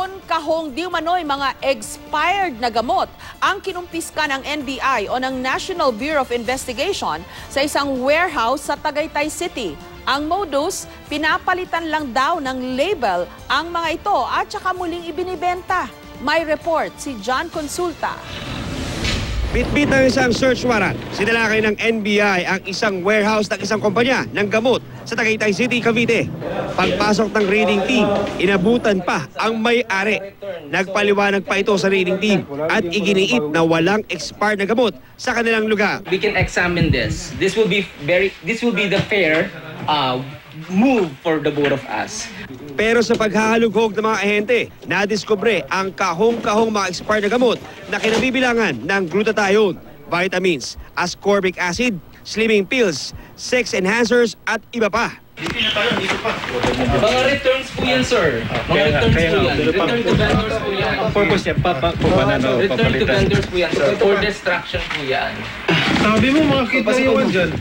kahon-kahong di umano'y mga expired na gamot ang kinumpiska ng NBI o ng National Bureau of Investigation sa isang warehouse sa Tagaytay City. Ang modus, pinapalitan lang daw ng label ang mga ito at saka muling ibinibenta. May report si John Consulta. Bitbit ng isang search warrant, sinalakay ng NBI ang isang warehouse ng isang kumpanya ng gamot sa Tagaytay City, Cavite. Pagpasok ng raiding team, inabutan pa ang may-ari. Nagpaliwanag pa ito sa raiding team at iginiit na walang expired na gamot sa kanilang lugar. We can examine this. This will be the fair move for the both of us. Pero sa paghahalughog ng mga ahente, nadiskubre ang kahong-kahong mga expired na gamot na kinabibilangan ng glutathione, vitamins, ascorbic acid, slimming pills, sex enhancers at iba pa. Mga returns po yan, sir. Mga returns po yan. Return to vendors po yan. Ang purpose yan, return to vendors po yan, sir. For destruction po yan. Sabi mo, mga kita iwan dyan.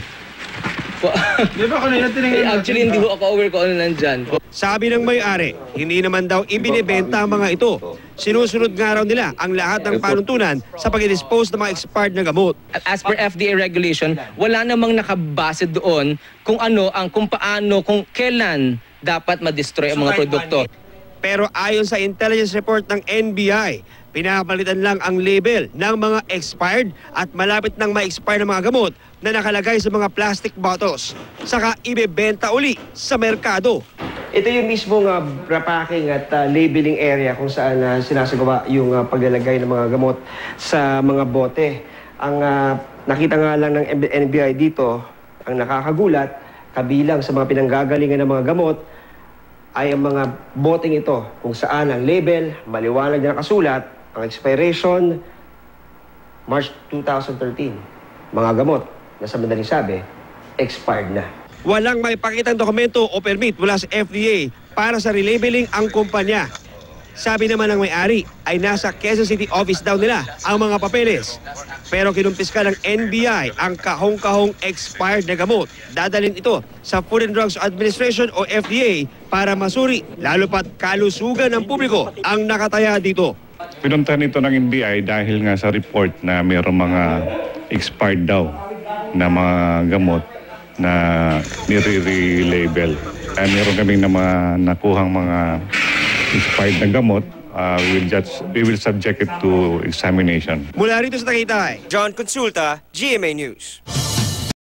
Di ba kanina tinignan natin? Actually, hindi ko ako aware kung ano nandyan. Sabi ng may-ari, hindi naman daw ibinibenta ang mga ito. Sinusunod nga raw nila ang lahat ng panuntunan sa pag-dispose ng mga expired na gamot. As per FDA regulation, wala namang nakabase doon kung paano, kung kailan dapat ma-destroy ang mga produkto. Pero ayon sa intelligence report ng NBI, pinapalitan lang ang label ng mga expired at malapit nang ma-expire ng mga gamot na nakalagay sa mga plastic bottles. Saka ibebenta uli sa merkado. Ito yung mismong repacking at labeling area kung saan sinasagawa yung paglalagay ng mga gamot sa mga bote. Ang nakita nga lang ng NBI dito, ang nakakagulat, kabilang sa mga pinanggagalingan ng mga gamot, ay ang mga boteng ito kung saan ang label, maliwanag na nakasulat, ang expiration, March 2013. Mga gamot na sa madaling sabi, expired na. Walang may pakitang dokumento o permit mula sa FDA para sa relabeling ang kumpanya. Sabi naman ng may-ari ay nasa Quezon City office daw nila ang mga papeles. Pero kinumpiska ng NBI ang kahong-kahong expired na gamot. Dadalhin ito sa Food and Drugs Administration o FDA para masuri, lalo pat kalusugan ng publiko ang nakataya dito. Pinuntahan ito ng NBI dahil nga sa report na mayroong mga expired daw na mga gamot na nire-relabel. Meron kaming na mga nakuhang mga expired na gamot, we will subject it to examination. Mula rito sa Tagaytay, John Consulta, GMA News.